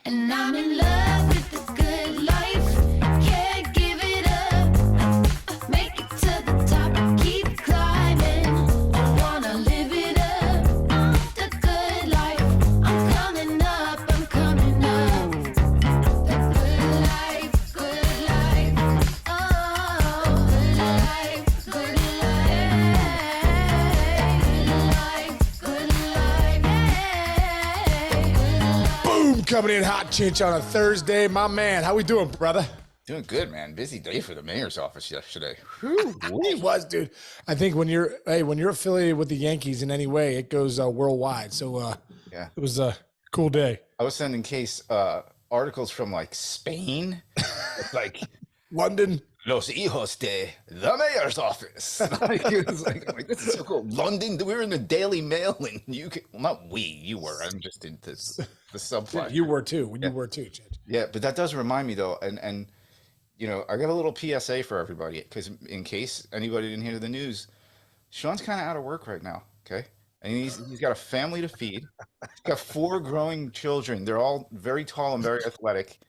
And I'm in love with the good life. Can't give it up. Make it to the top. Keep climbing. I wanna live it up. The good life. I'm coming up. I'm coming up. The good life. Good life. Oh, good life. Good life. Good life. Good life. Boom, coming in hot, Chinch, on a Thursday. My man, how we doing, brother? Doing good, man. Busy day for the mayor's office yesterday. It was, dude. I think when you're affiliated with the Yankees in any way, it goes worldwide. So Yeah. it was a cool day. I was sending Case articles from like Spain. It's like London. Los Hijos de the mayor's office. Like, it was like, I'm like, this is so cool. London, we were in the Daily Mail, and you could, well, not we, you were. I'm just in this the subplot. You were too. Yeah. You were too, Chinch. Yeah, but that does remind me though, and you know, I got a little PSA for everybody because in case anybody didn't hear the news, Sean's kind of out of work right now. Okay, and he's got a family to feed. He's got 4 growing children. They're all very tall and very athletic,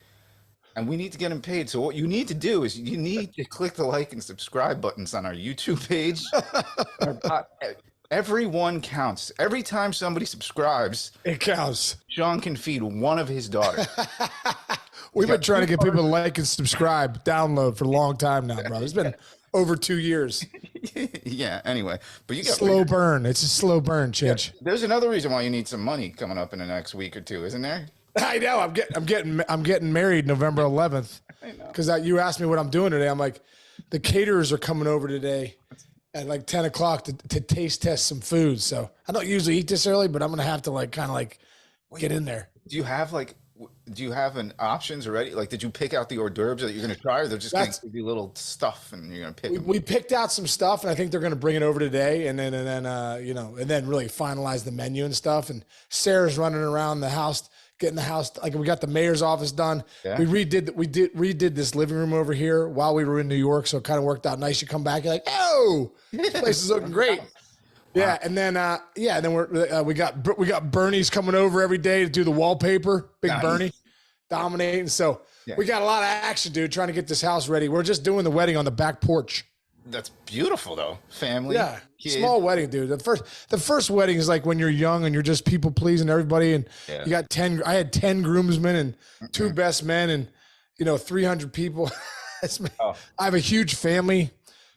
and we need to get him paid. So what you need to do is you need to click the like and subscribe buttons on our YouTube page. Everyone counts. Every time somebody subscribes, It counts. Sean can feed one of his daughters. We've been trying to get people to like and subscribe, download for a long time now, brother. It's been over 2 years. Yeah, anyway, but you got Slow burn. It's a slow burn, Chinch. There's another reason why you need some money coming up in the next week or two, isn't there? I know. I'm getting married November 11th. I know. Because you asked me what I'm doing today. I'm like, the caterers are coming over today at like 10 o'clock to taste test some food. So I don't usually eat this early, but I'm gonna have to like kind of like get in there. Do you have an options already? Like, did you pick out the hors d'oeuvres that you're going to try, or they're just going to give you little stuff and you're going to pick them? We picked out some stuff, and I think they're going to bring it over today, and then really finalize the menu and stuff. And Sarah's running around the house, getting the house, like we got the mayor's office done. Yeah. We redid this living room over here while we were in New York, so it kind of worked out nice. You come back, you're like, oh, this place is looking great. Yeah, and then we got Bernie's coming over every day to do the wallpaper. Big Nice. Bernie dominating. So Yeah. we got a lot of action, dude, trying to get this house ready. We're just doing the wedding on the back porch. That's beautiful, though. Family, Yeah, kid. small wedding, dude. The first wedding is like when you're young and you're just people pleasing everybody, and Yeah. you got 10. I had 10 groomsmen and 2 best men, and 300 people. Oh. I have a huge family,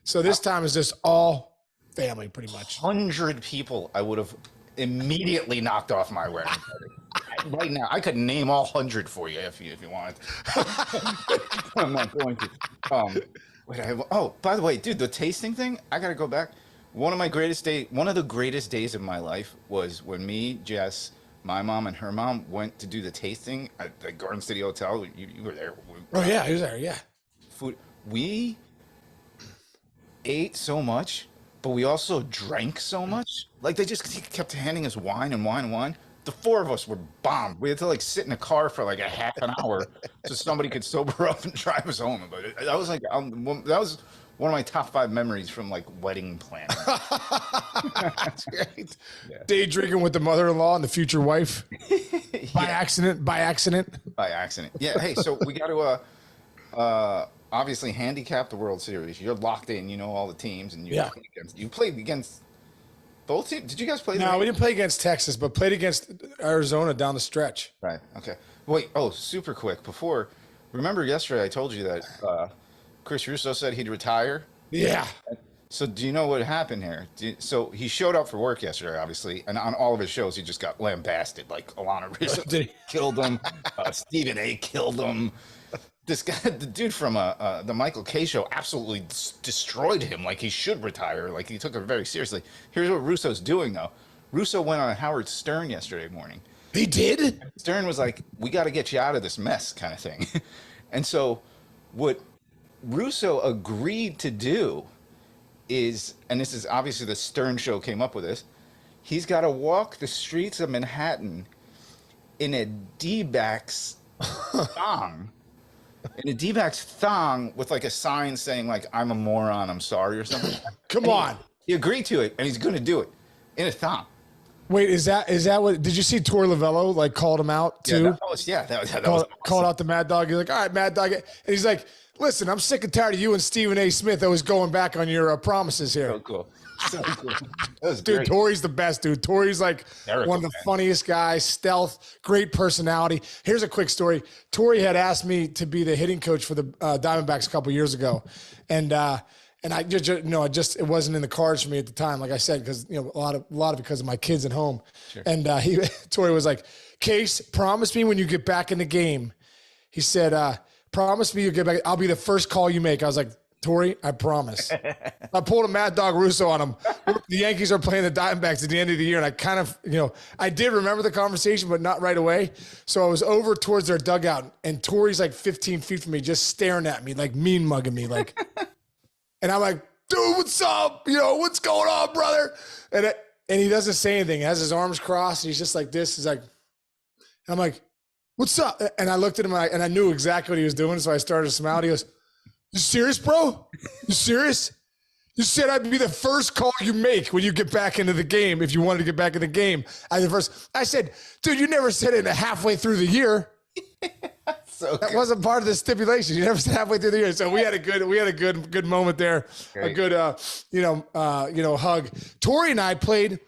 so this time is just all family, pretty much. 100 people, I would have immediately knocked off my wedding party. Right now, I could name all 100 for you if you wanted. I'm not going to. By the way, dude, the tasting thing, I got to go back. One of the greatest days of my life was when me, Jess, my mom, and her mom went to do the tasting at the Garden City Hotel. You were there. Oh yeah, he was there. Yeah, Food. We ate so much, but we also drank so much. Like, they just kept handing us wine and wine and wine. The 4 of us were bombed. We had to like sit in a car for like a half an hour so somebody could sober up and drive us home. But that was like that was one of my top 5 memories from like wedding planning. that's great. Yeah. Day drinking with the mother-in-law and the future wife by accident. By accident. Yeah. Hey, so we got to obviously handicap the World Series. You're locked in. You know all the teams, and you played against both teams. Did you guys play? No, we didn't play against Texas, but played against Arizona down the stretch. Right. Okay. Wait. Oh, super quick. Remember yesterday I told you that Chris Russo said he'd retire. Yeah. So do you know what happened here? So he showed up for work yesterday, obviously, and on all of his shows he just got lambasted. Like Alana Rizzo killed him, Stephen A. killed him. This guy, the dude from the Michael K show, absolutely destroyed him. Like he should retire. Like he took it very seriously. Here's what Russo's doing, though. Russo went on Howard Stern yesterday morning. He did? Stern was like, "We got to get you out of this mess," kind of thing. And so, what Russo agreed to do is, and this is obviously the Stern show came up with this. He's got to walk the streets of Manhattan in a D-backs thong. In a D-backs thong with like a sign saying like, "I'm a moron, I'm sorry," or something. Come on. He agreed to it, and he's going to do it in a thong. Wait, is that what? Did you see Torey Lovello like called him out too? That was that was Called out the Mad Dog. He's like, all right, Mad Dog, and he's like, listen, I'm sick and tired of you and Stephen A. Smith always going back on your promises here. so cool. So cool. That was Dude, great. Torey's the best, dude. Torey's like one of the funniest guys, stealth, great personality. Here's a quick story. Torey had asked me to be the hitting coach for the Diamondbacks a couple years ago. And I just it wasn't in the cards for me at the time, like I said, because a lot of because of my kids at home. Sure. And Torey was like, Case, promise me when you get back in the game. He said, promise me you get back. I'll be the first call you make. I was like, Torey, I promise. I pulled a Mad Dog Russo on him. The Yankees are playing the Diamondbacks at the end of the year, and I kind of, I did remember the conversation, but not right away. So I was over towards their dugout, and Torey's like 15 feet from me, just staring at me, like mean mugging me, like. And I'm like, dude, what's up? What's going on, brother? And he doesn't say anything. He has his arms crossed, and he's just like this. He's like, I'm like, what's up? And I looked at him, and I knew exactly what he was doing, so I started to smile. He goes, you serious, bro? You serious? You said I'd be the first call you make when you get back into the game if you wanted to get back in the game. I said, dude, you never said it halfway through the year. That wasn't part of the stipulation. You never said halfway through the year. So we had a good moment there. Great. A good hug. Torey and I played,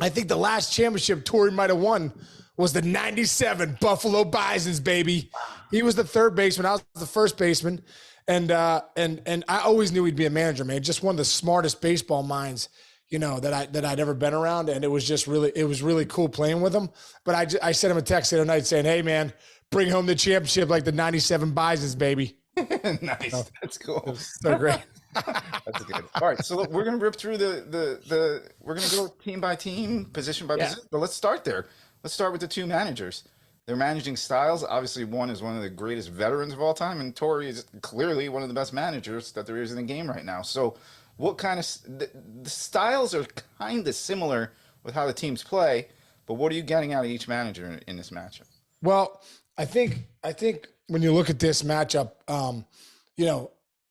I think the last championship Torey might have won was the 97 Buffalo Bisons, baby. He was the third baseman. I was the first baseman. And I always knew he'd be a manager, man. Just one of the smartest baseball minds, that I'd ever been around. And it was just really cool playing with him. But I sent him a text the other night saying, hey man, bring home the championship like the 97 Bisons, baby. Nice. That's cool. So great. That's good. All right. So we're going to rip through we're going to go team by team, position by position, but let's start there. Let's start with the two managers. Their managing styles, obviously one is one of the greatest veterans of all time, and Torey is clearly one of the best managers that there is in the game right now. So what kind of the styles are kind of similar with how the teams play, but what are you getting out of each manager in this matchup? Well, I think when you look at this matchup,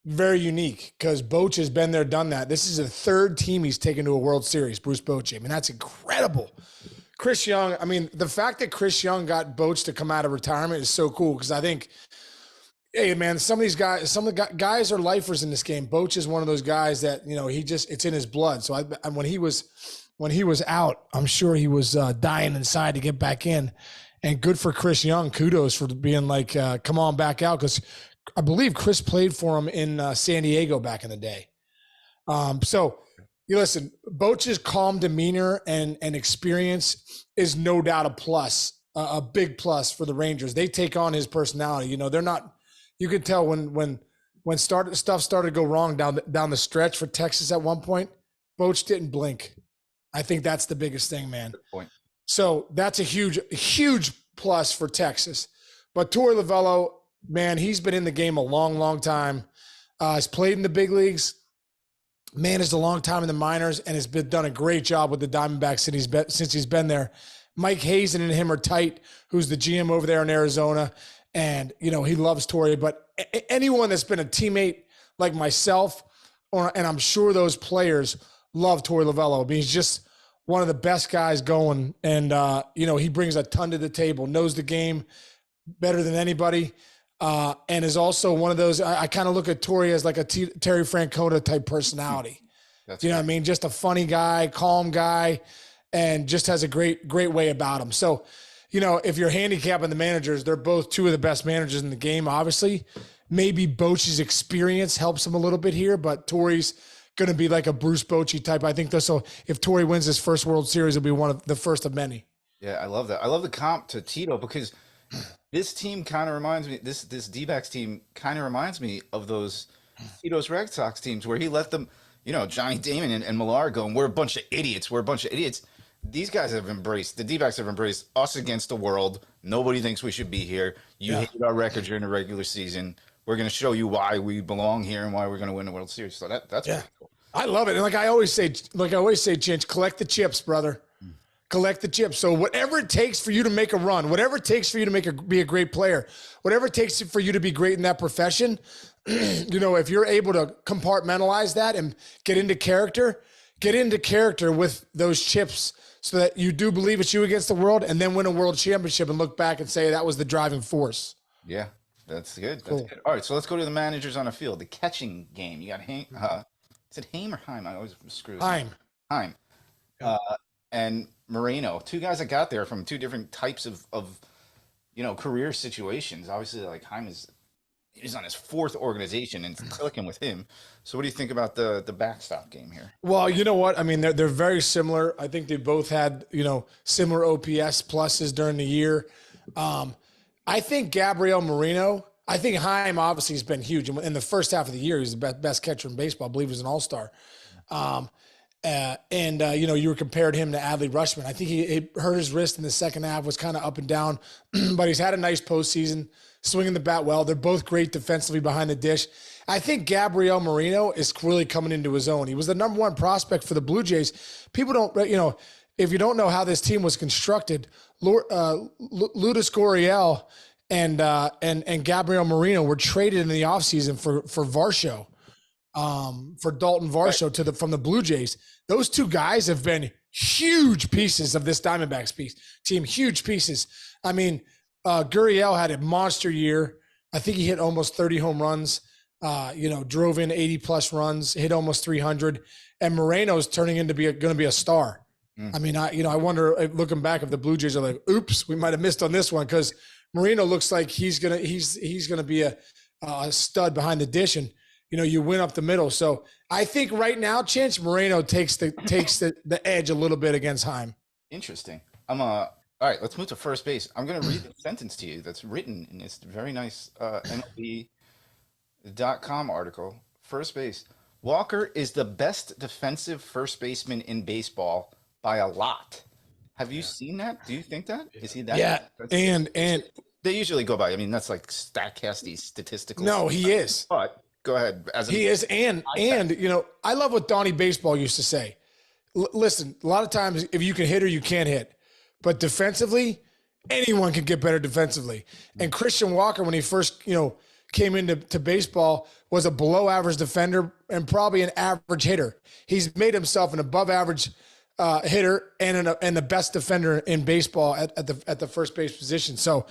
very unique because Boch has been there, done that. This is the third team he's taken to a World Series, Bruce Bochy. I mean, that's incredible. Chris Young, I mean, the fact that Chris Young got Boch to come out of retirement is so cool because I think, hey, man, some of the guys are lifers in this game. Boch is one of those guys that, it's in his blood. So when he was out, I'm sure he was dying inside to get back in. And good for Chris Young. Kudos for being like, come on back out. Because I believe Chris played for him in San Diego back in the day. So you listen, Boch's calm demeanor and experience is no doubt a plus, a big plus for the Rangers. They take on his personality. They're not, you could tell when stuff started to go wrong down the stretch for Texas at one point, Boch didn't blink. I think that's the biggest thing, man. Good point. So that's a huge plus for Texas. But Torey Lovello, man, he's been in the game a long, long time. He's played in the big leagues, managed a long time in the minors, and has done a great job with the Diamondbacks since he's been there. Mike Hazen and him are tight, who's the GM over there in Arizona. And, he loves Torey. But anyone that's been a teammate like myself, and I'm sure those players love Torey Lovello. I mean, he's just one of the best guys going. And, he brings a ton to the table, knows the game better than anybody. And is also one of those, I kind of look at Torey as like a Terry Francona type personality. That's what I mean? Just a funny guy, calm guy, and just has a great way about him. So, if you're handicapping the managers, they're both two of the best managers in the game, obviously. Maybe Bochy's experience helps him a little bit here, but Torey's going to be like a Bruce Bochy type. I think so. If Torey wins his first World Series, it'll be one of the first of many. Yeah, I love that. I love the comp to Tito because this team kind of reminds me, this D-backs team kind of reminds me of those Tito's Red Sox teams where he let them, Johnny Damon and Millar going, we're a bunch of idiots. These guys have embraced, the D-backs have embraced us against the world. Nobody thinks we should be here. You hate our record during the regular season. We're going to show you why we belong here and why we're going to win the World Series. So that's pretty cool. I love it. And like I always say, Chinch, collect the chips, brother. Collect the chips. So whatever it takes for you to make a run, whatever it takes for you to be a great player, whatever it takes for you to be great in that profession, if you're able to compartmentalize that and get into character with those chips so that you do believe it's you against the world, and then win a world championship and look back and say that was the driving force. Yeah, that's good. That's Cool. good. All right, so let's go to the managers on the field. The catching game. You got is it Haim or Heim? I always screw. Heim. Heim. And Moreno, two guys that got there from two different types of career situations. Obviously, like Heim he's on his fourth organization and it's clicking with him. So what do you think about the backstop game here? Well, you know what? I mean, they're very similar. I think they both had, similar OPS pluses during the year. I think Gabriel Moreno, I think Heim obviously has been huge. In the first half of the year, he's the best catcher in baseball. I believe he's an all-star. You were compared him to Adley Rutschman. I think he hurt his wrist in the second half, was kind of up and down, but he's had a nice postseason, swinging the bat well. They're both great defensively behind the dish. I think Gabriel Moreno is really coming into his own. He was the number one prospect for the Blue Jays. People don't, if you don't know how this team was constructed, Lourdes Gurriel and Gabriel Moreno were traded in the offseason for Varsho. For Dalton Varsho from the Blue Jays. Those two guys have been huge pieces of this Diamondbacks team, huge pieces. I mean, Gurriel had a monster year. I think he hit almost 30 home runs, drove in 80 plus runs, hit almost 300. And Moreno's turning into going to be a star. I mean, I wonder, looking back, if the Blue Jays are like, oops, we might have missed on this one, because Moreno looks like he's gonna be a stud behind the dish, and you win up the middle. So I think right now, Chance, Moreno takes the edge a little bit against Heim. Interesting. All right, let's move to first base. I'm going to read the sentence to you that's written in this very nice MLB.com article. First base. Walker is the best defensive first baseman in baseball by a lot. Have you seen that? Do you think that? Is he that? Yeah, and they usually go by. I mean, that's like Statcasty statistical. No, he is. But go ahead. He is, and I love what Donnie Baseball used to say. Listen, a lot of times, if you can hit or you can't hit, but defensively, anyone can get better defensively. And Christian Walker, when he first came into baseball, was a below average defender and probably an average hitter. He's made himself an above average hitter and the best defender in baseball at the first base position. So,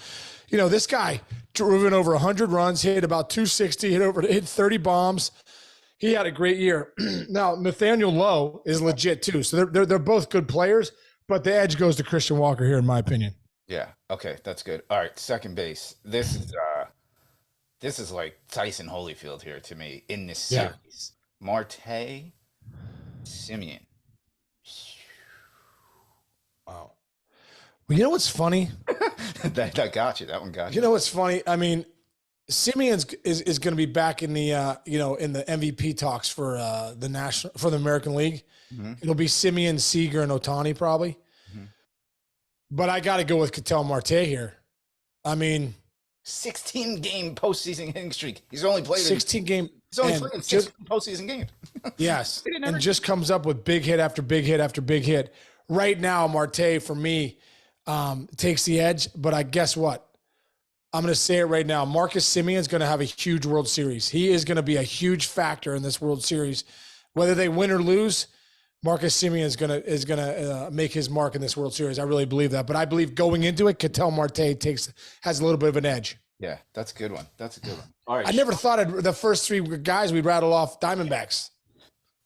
this guy driven over 100 runs, hit about 260, hit 30 bombs. He had a great year. Now, Nathaniel Lowe is legit too. So they're both good players, but the edge goes to Christian Walker here, in my opinion. Yeah. Okay, that's good. All right, second base. This is like Tyson Holyfield here to me in this series. Yeah. Marte, Simeon. Wow. Well, you know what's funny? that got you. That one got you. You know what's funny? I mean, Simeon's is going to be back in the in the MVP talks for the American League. Mm-hmm. It'll be Simeon, Seager, and Ohtani probably. Mm-hmm. But I got to go with Ketel Marte here. I mean, 16-game postseason hitting streak. He's only played 16 game. He's only played in 6 postseason games. Yes, and just comes up with big hit after big hit after big hit. Right now, Marte for me takes the edge. But I guess what? I'm going to say it right now. Marcus Semien is going to have a huge World Series. He is going to be a huge factor in this World Series, whether they win or lose. Marcus Semien is going to make his mark in this World Series. I really believe that. But I believe going into it, Ketel Marte has a little bit of an edge. Yeah, that's a good one. That's a good one. All right. I never thought the first 3 guys we'd rattle off Diamondbacks.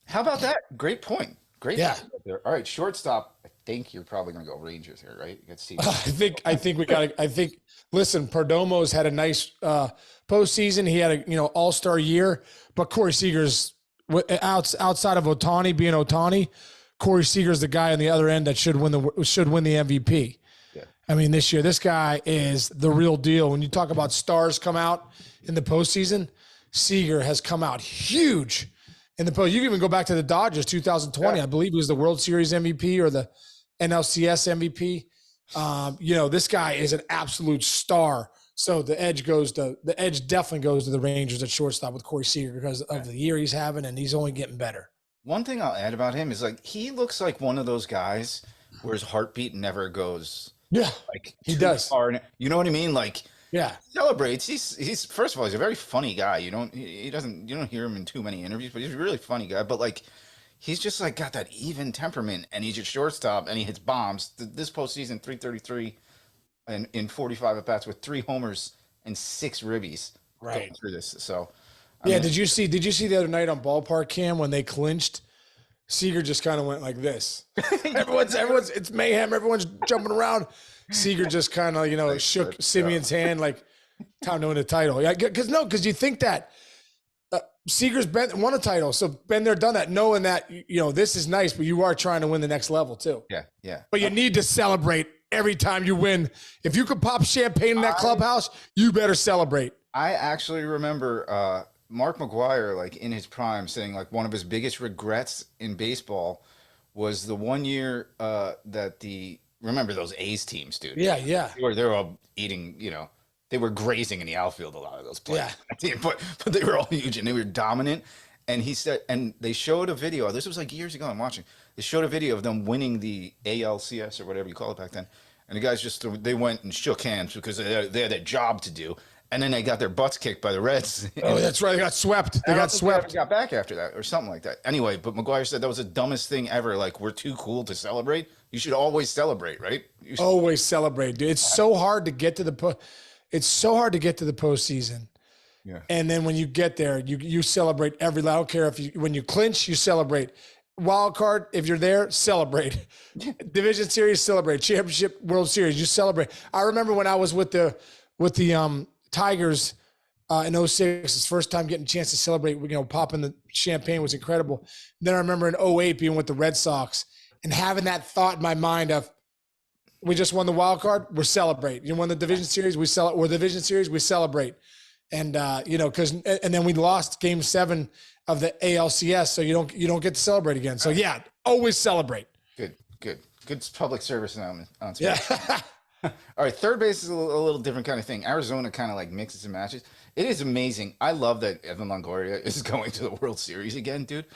How about that? Great point. Great. Yeah. Point there. All right, shortstop. I think you're probably going to go Rangers here, right? You got Steve. I think we got to. I think. Listen, Perdomo's had a nice postseason. He had a all-star year, but Corey Seager's outside of Ohtani being Ohtani. Corey Seager's the guy on the other end that should win the MVP. Yeah. I mean, this year, this guy is the real deal. When you talk about stars come out in the postseason, Seager has come out huge in the post. You can even go back to the Dodgers 2020. Yeah. I believe he was the World Series MVP or the NLCS MVP. This guy is an absolute star. So the edge definitely goes to the Rangers at shortstop with Corey Seager because of the year he's having, and he's only getting better. One thing I'll add about him is he looks like one of those guys where his heartbeat never goes. Yeah, he does. Far. You know what I mean? Yeah, celebrates. He's first of all, he's a very funny guy. You don't hear him in too many interviews, but he's a really funny guy. But he's just like got that even temperament, and he's a shortstop, and he hits bombs. This postseason, 333 and in 45 at bats with 3 homers and 6 ribbies going through this. So, I mean, Did you see the other night on Ballpark Cam when they clinched? Seager just kind of went like this. everyone's it's mayhem. Everyone's jumping around. Seager just kind of shook Simeon's hand like time to win the title. Yeah, because you think that Seager's won a title, so been there, done that, knowing that this is nice, but you are trying to win the next level too. Yeah. But you need to celebrate every time you win. If you could pop champagne in that clubhouse, you better celebrate. I actually remember Mark McGwire, like in his prime, saying like one of his biggest regrets in baseball was the one year that remember those A's teams, dude. Yeah. They were all eating, they were grazing in the outfield, a lot of those players. Yeah. But they were all huge and they were dominant. And he said, and they showed a video. This was like years ago. I'm watching. They showed a video of them winning the ALCS or whatever you call it back then. And the guys they went and shook hands because they had a job to do. And then they got their butts kicked by the Reds. Oh, that's right. They got swept. They got back after that or something like that. Anyway, but McGwire said that was the dumbest thing ever. Like, we're too cool to celebrate. You should always celebrate, right? Always celebrate, dude. It's so hard to get to the postseason. Yeah. And then when you get there, you celebrate I don't care when you clinch, you celebrate. Wild card, if you're there, celebrate. Division series, celebrate. Championship, World Series, you celebrate. I remember when I was with the Tigers in 06, his first time getting a chance to celebrate, popping the champagne was incredible. Then I remember in 08 being with the Red Sox and having that thought in my mind of, we just won the wild card, we're celebrate. You won the division series, we celebrate. And and then we lost Game 7 of the ALCS, so you don't get to celebrate again. So yeah, always celebrate. Good public service announcement. Yeah. All right, third base is a little different kind of thing. Arizona kind of like mixes and matches. It is amazing. I love that Evan Longoria is going to the World Series again, dude.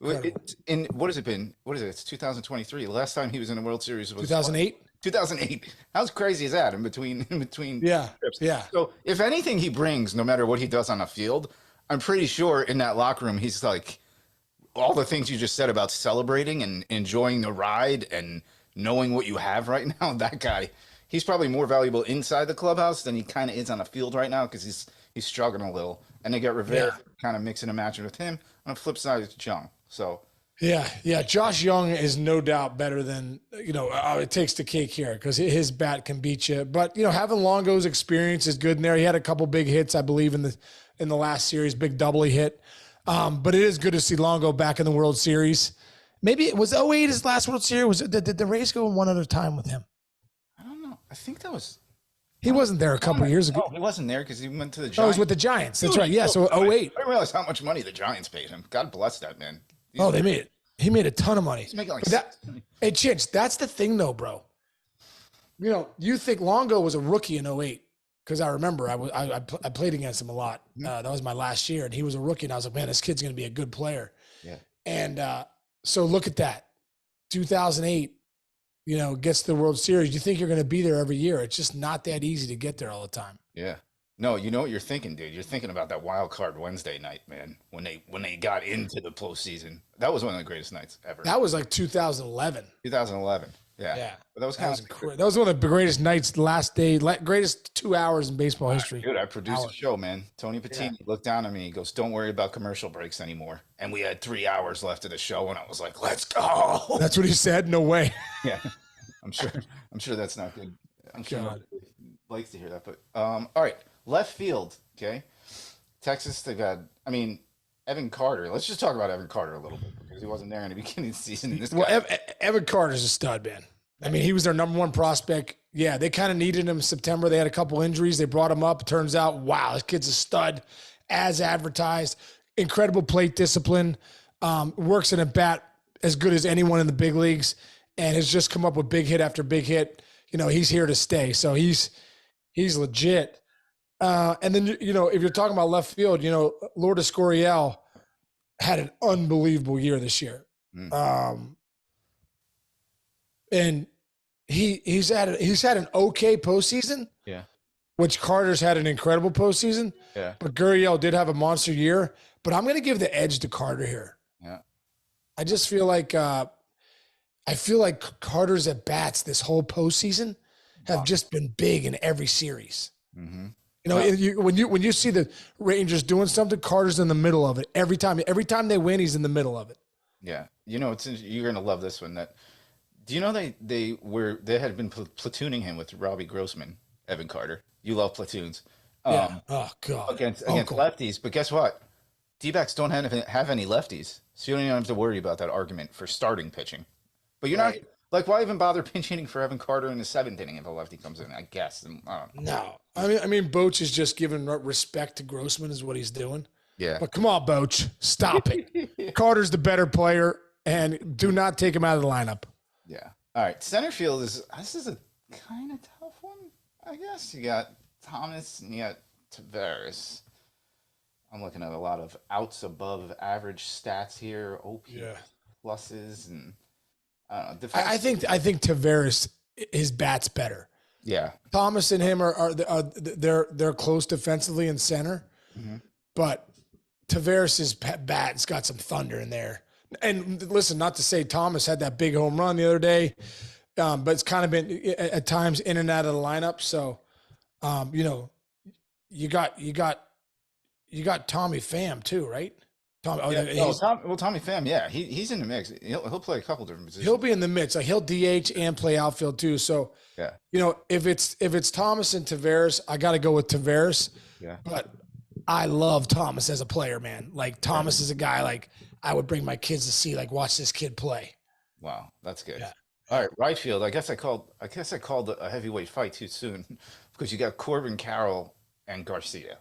What has it been? What is it? It's 2023. The last time he was in the World Series was 2008. 2008. How crazy is that in between Yeah. trips? Yeah. So if anything he brings, no matter what he does on the field, I'm pretty sure in that locker room he's like all the things you just said about celebrating and enjoying the ride and knowing what you have right now. That guy, he's probably more valuable inside the clubhouse than he kind of is on the field right now because he's struggling a little. And they got Rivera kind of mixing and matching with him. On the flip side, it's Jung. So. Yeah. Josh Young is no doubt better than, it takes the cake here because his bat can beat you. But, having Longo's experience is good in there. He had a couple big hits, I believe, in the last series, big double he hit. But it is good to see Longo back in the World Series. Maybe it was 08 his last World Series. Did the Rays go one other time with him? I don't know. I think that was. He wasn't there a couple years ago. No, he wasn't there because he went to the Giants. Oh, he was with the Giants. That's right. Yeah, so 08. I didn't realize how much money the Giants paid him. God bless that man. He made a ton of money. He's making like hey, Chich, that's the thing though, bro. You think Longo was a rookie in 08 because I remember I played against him a lot. That was my last year, and he was a rookie, and I was like, man, this kid's going to be a good player. Yeah. And so look at that. 2008, gets to the World Series. You think you're going to be there every year. It's just not that easy to get there all the time. Yeah. No, you know what you're thinking, dude. You're thinking about that wild card Wednesday night, man. When they got into the postseason, that was one of the greatest nights ever. That was like 2011. 2011. Yeah. Yeah. But that was that was one of the greatest nights, last day, greatest 2 hours in baseball history. Dude, I produced a show, man. Tony Patini looked down at me. He goes, "Don't worry about commercial breaks anymore." And we had 3 hours left of the show, and I was like, "Let's go." That's what he said. No way. Yeah. I'm sure that's not good. I'm sure nobody likes to hear that. But all right. Left field, okay? Texas, they've had, Evan Carter. Let's just talk about Evan Carter a little bit because he wasn't there in the beginning of the season. Evan Carter's a stud, man. He was their number one prospect. Yeah, they kind of needed him in September. They had a couple injuries. They brought him up. Turns out, wow, this kid's a stud, as advertised. Incredible plate discipline. Works in a bat as good as anyone in the big leagues, and has just come up with big hit after big hit. He's here to stay. So he's legit. And then, if you're talking about left field, Lourdes Gurriel had an unbelievable year this year. And he's had an okay postseason. Yeah. Which Carter's had an incredible postseason. Yeah. But Gurriel did have a monster year. But I'm going to give the edge to Carter here. Yeah. I just feel like Carter's at bats this whole postseason have just been big in every series. Mm-hmm. You know, when you see the Rangers doing something, Carter's in the middle of it every time. Every time they win, he's in the middle of it. Yeah, you know, you're gonna love this one. Do you know they had been platooning him with Robbie Grossman, Evan Carter. You love platoons. Yeah. Oh God. Against lefties, but guess what? D-backs don't have any lefties, so you don't even have to worry about that argument for starting pitching. But you're not like, why even bother pinch hitting for Evan Carter in the 7th inning if a lefty comes in? I guess. No, I mean, Boch is just giving respect to Grossman is what he's doing. Yeah. But come on, Boch, stop it. Carter's the better player, and do not take him out of the lineup. Yeah. All right. Center field this is a kind of tough one, I guess. You got Thomas and you got Tavares. I'm looking at a lot of outs above average stats here, OP pluses, and I think Tavares, his bat's better. Yeah. Thomas and him they're close defensively in center, but Tavares' bat's got some thunder in there. And listen, not to say Thomas had that big home run the other day, but it's kind of been at times in and out of the lineup. So, you know, you got Tommy Pham too, right? Tommy Pham, yeah, he's in the mix. He'll play a couple different positions. He'll be in the mix. Like he'll DH and play outfield too. So yeah, you know, if it's Thomas and Tavares, I got to go with Tavares. Yeah, but I love Thomas as a player, man. Like Thomas is a guy like I would bring my kids to see. Like watch this kid play. Wow, that's good. Yeah. All right, right field. I guess I called a heavyweight fight too soon because you got Corbin Carroll and Garcia.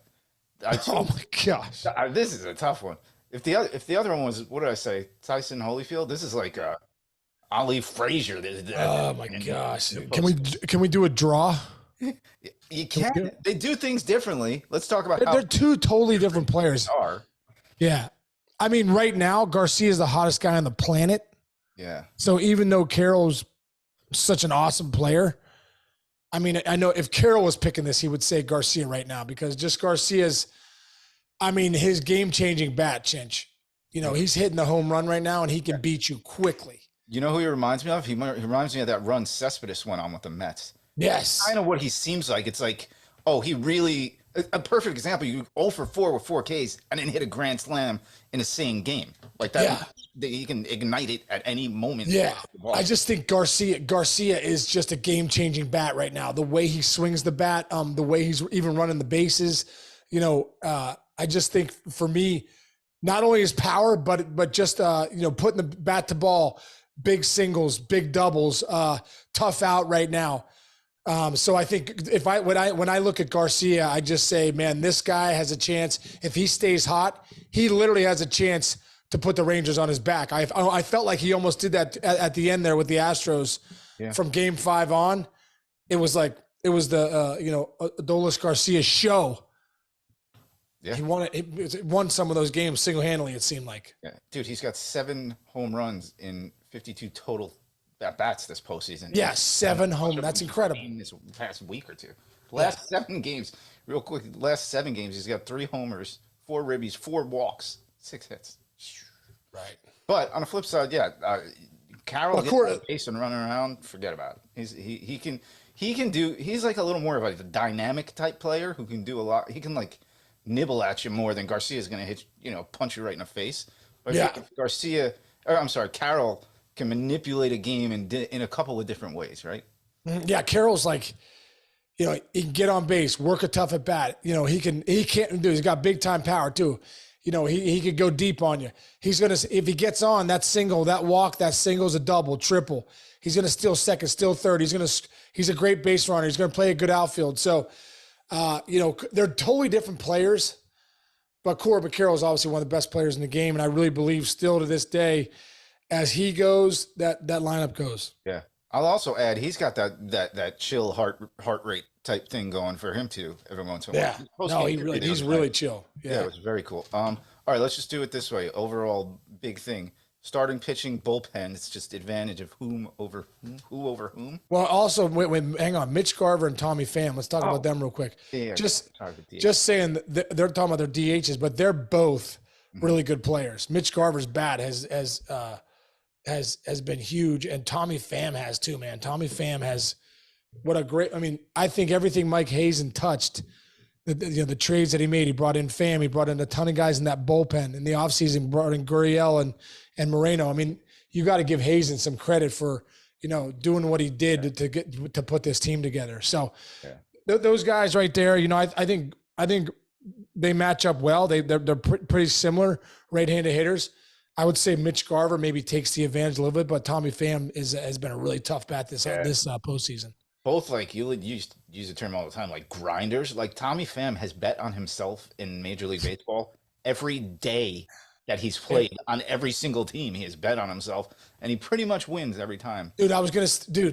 Oh my gosh, this is a tough one. If the other one was, what did I say, Tyson Holyfield? This is like Ali Frazier. Oh my gosh, can we do a draw? You can. They do things differently. Let's talk about how they're two totally different players. They are. Yeah, I mean, right now Garcia is the hottest guy on the planet. Yeah. So even though Carroll's such an awesome player, I mean, I know if Carroll was picking this, he would say Garcia right now because just Garcia's. I mean, his game-changing bat, Chinch. You know, he's hitting the home run right now, and he can beat you quickly. You know who he reminds me of? He reminds me of that run Cespedes went on with the Mets. Yes. Kind of what he seems like. It's like, oh, he really – a perfect example. You 0 for 4 with 4 Ks and then hit a grand slam in the same game. Like that, he can ignite it at any moment. Yeah. I just think Garcia is just a game-changing bat right now. The way he swings the bat, the way he's even running the bases, you know, I just think for me, not only his power, but just you know, putting the bat to ball, big singles, big doubles, tough out right now. So I think when I look at Garcia, I just say, man, this guy has a chance. If he stays hot, he literally has a chance to put the Rangers on his back. I felt like he almost did that at the end there with the Astros from Game 5 on. It was the you know, Adolis Garcia show. Yeah. He won some of those games single-handedly, it seemed like. Yeah. Dude, he's got 7 home runs in 52 total at-bats this postseason. Yeah, 7 home. That's incredible. In this past week or two. Last 7 games, real quick, last 7 games, he's got 3 homers, 4 ribbies, 4 walks, 6 hits. Right. But on the flip side, Carroll gets on base and running around, forget about it. He's like a little more of a dynamic type player who can do a lot. He can like nibble at you more than Garcia is going to hit, you know, punch you right in the face. But I think Carroll can manipulate a game in a couple of different ways, right? Yeah, Carroll's like, you know, he can get on base, work a tough at bat. You know, he's got big time power too. You know, he could go deep on you. If he gets on that single, that walk, that single's a double, triple. He's going to steal second, steal third. He's a great base runner. He's going to play a good outfield. So, you know, they're totally different players, but Corbin Carroll is obviously one of the best players in the game. And I really believe still to this day, as he goes, that lineup goes. Yeah. I'll also add, he's got that chill heart rate type thing going for him too. Every once in a while. No, he's really chill. Yeah, it was very cool. All right, let's just do it this way. Overall, big thing. Starting pitching, bullpen. It's just advantage of who over whom. Well, also, hang on, Mitch Garver and Tommy Pham. Let's talk about them real quick. Yeah, just saying they're talking about their DHs, but they're both really good players. Mitch Garver's bat has been huge, and Tommy Pham has too, man. Tommy Pham has what a great. I mean, I think everything Mike Hazen touched. The trades that he made, he brought in Pham, he brought in a ton of guys in that bullpen. In the offseason, brought in Gurriel and Moreno. I mean, you got to give Hazen some credit for doing what he did to put this team together. So those guys right there, I think they match up well. They're pretty similar right-handed hitters. I would say Mitch Garver maybe takes the advantage a little bit, but Tommy Pham has been a really tough bat this postseason. Both, like, you would use the term all the time, like grinders. Like, Tommy Pham has bet on himself in Major League Baseball every day that he's played on every single team. He has bet on himself, and he pretty much wins every time. Dude,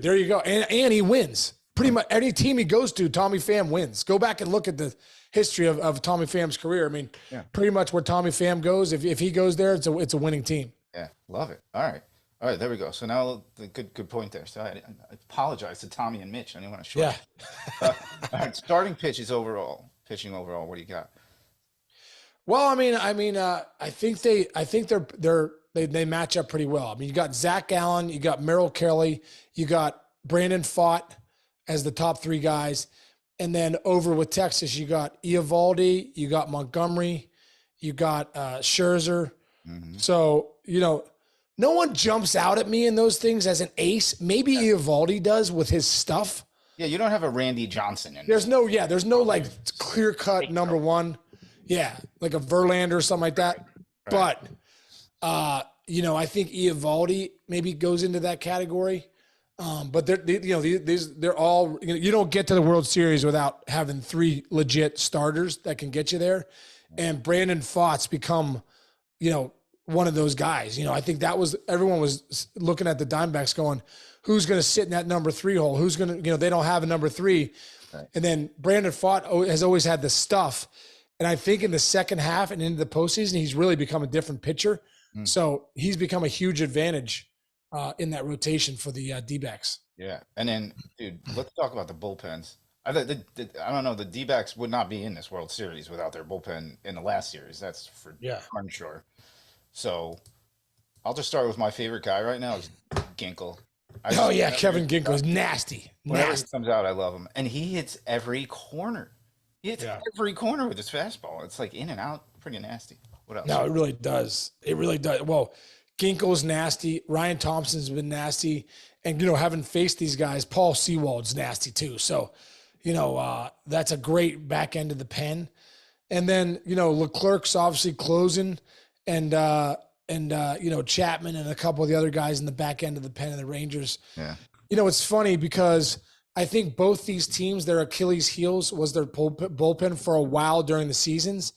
there you go. And he wins. Pretty much any team he goes to, Tommy Pham wins. Go back and look at the history of Tommy Pham's career. I mean, pretty much where Tommy Pham goes, if he goes there, it's a winning team. Yeah, love it. All right, there we go. So now the good point there. So I apologize to Tommy and Mitch. I didn't want to short. Yeah. All right, starting pitching overall. What do you got? Well, I think they match up pretty well. I mean, you got Zach Allen, you got Merrill Kelly, you got Brandon Pfaadt as the top three guys, and then over with Texas, you got Eovaldi, you got Montgomery, you got Scherzer. Mm-hmm. So no one jumps out at me in those things as an ace. Maybe Eovaldi does with his stuff. Yeah, you don't have a Randy Johnson in There's no like clear cut number one. Yeah, like a Verlander or something like that. Right. But I think Eovaldi maybe goes into that category. But they're all, you don't get to the World Series without having three legit starters that can get you there. And Brandon Pfaadt's become, one of those guys. I think everyone was looking at the Diamondbacks going, who's going to sit in that number 3 hole? Who's going to, they don't have a number 3. Right. And then Brandon Pfaadt has always had the stuff. And I think in the second half and into the postseason, he's really become a different pitcher. So he's become a huge advantage in that rotation for the D-backs. Yeah. And then, dude, let's talk about the bullpens. I don't know. The D-backs would not be in this World Series without their bullpen in the last series. That's for darn sure. So I'll just start with my favorite guy right now is Ginkel. Kevin Ginkel is nasty. Whenever he comes out, I love him. And he hits every corner. He hits every corner with his fastball. It's like in and out, pretty nasty. What else? No, it really does. It really does. Well, Ginkel's nasty. Ryan Thompson's been nasty. And, having faced these guys, Paul Sewald's nasty too. So, that's a great back end of the pen. And then, Leclerc's obviously closing and Chapman and a couple of the other guys in the back end of the pen of the Rangers. Yeah. It's funny because I think both these teams, their Achilles heels was their bullpen for a while during the seasons.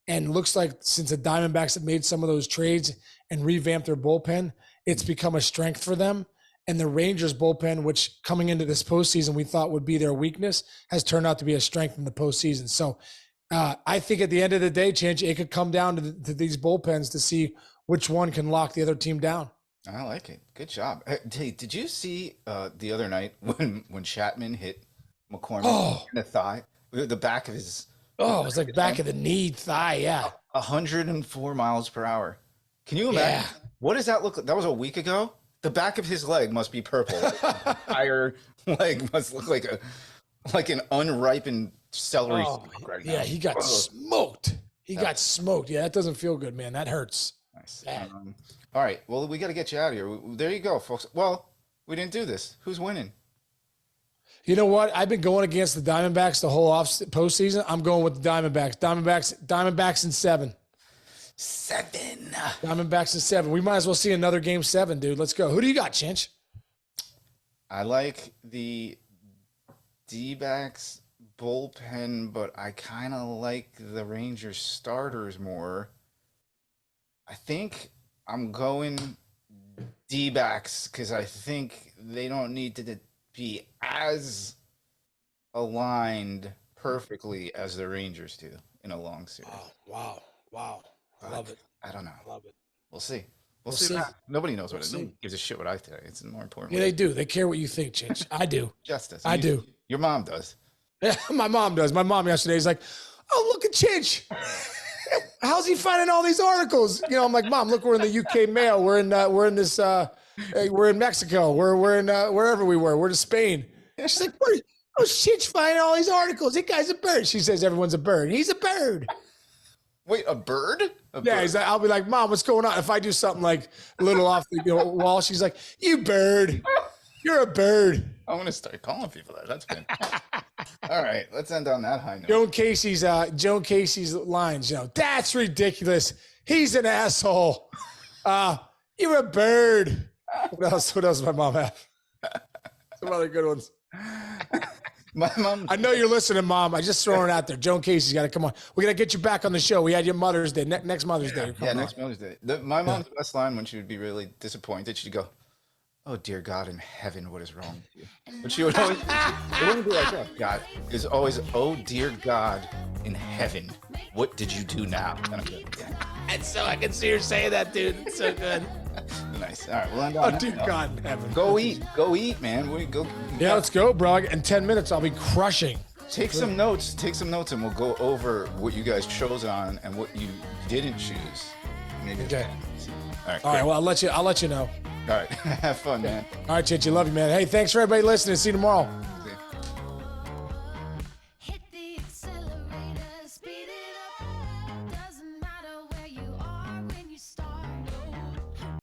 And looks like since the Diamondbacks have made some of those trades and revamped their bullpen, it's become a strength for them. And the Rangers bullpen, which coming into this postseason we thought would be their weakness, has turned out to be a strength in the postseason. So I think at the end of the day, Change, it could come down to these bullpens to see which one can lock the other team down. I like it. Good job. Hey, did you see the other night when Chapman hit McCormick in the thigh, the back of his? Oh, it was like back of the knee, thigh. Yeah, 104 miles per hour. Can you imagine? Yeah. What does that look like? That was a week ago. The back of his leg must be purple. The entire leg must look like an unripened celery stalk right now. Yeah, he got smoked. He got smoked. Yeah, that doesn't feel good, man. That hurts. Nice. All right. Well, we got to get you out of here. There you go, folks. Well, we didn't do this. Who's winning? You know what? I've been going against the Diamondbacks the whole postseason. I'm going with the Diamondbacks. Diamondbacks in 7. 7. Diamondbacks in 7. We might as well see another game 7, dude. Let's go. Who do you got, Chinch? I like the D-backs bullpen, but I kind of like the Rangers starters more. I think I'm going D-backs because I think they don't need to be as aligned perfectly as the Rangers do in a long series. Oh, wow. I love it. I don't know. I love it. We'll see. We'll see. Nobody knows what it gives a shit what I say. It's more important. Yeah, they do. They care what you think, Chinch. I do. Justice. I do. Your mom does. Yeah, my mom does. My mom yesterday is like, "Oh, look at Chinch. how's he finding all these articles? You know, I'm like, Mom, look, we're in the UK mail. We're in this, we're in Mexico. We're in wherever we were. We're in Spain. She's like, what? Oh, shit's finding all these articles. That guy's a bird. She says everyone's a bird. He's a bird. Wait, a bird? Yeah, he's like, I'll be like, Mom, what's going on? If I do something like a little off the wall, she's like, you bird. You're a bird. I'm gonna start calling people that. That's good. All right, let's end on that high note. Joan Casey's lines. You know, that's ridiculous. He's an asshole. You're a bird. What else? What else does my mom have? Some other good ones. My mom. I know you're listening, Mom. I just throwing it out there. Joan Casey's got to come on. We're gonna get you back on the show. We had your Mother's Day next Mother's Day. Yeah, next Mother's Day. My mom's best line when she would be really disappointed, she'd go, "Oh dear God in heaven, what is wrong with you?" But she would always, it wouldn't be like that. God is always, "Oh dear God in heaven, what did you do now?" And I'm like, yeah. And so I can see her saying that, dude. It's so good. Nice. All right, we'll end on Oh, dear God in heaven. Go eat, man. We go. Yeah, let's go, bro. In 10 minutes, I'll be crushing. Take some notes, and we'll go over what you guys chose on and what you didn't choose. Maybe. Okay. All right. All right. Well, I'll let you know. All right. Have fun, man. All right, Chichi. Love you, man. Hey, thanks for everybody listening. See you tomorrow.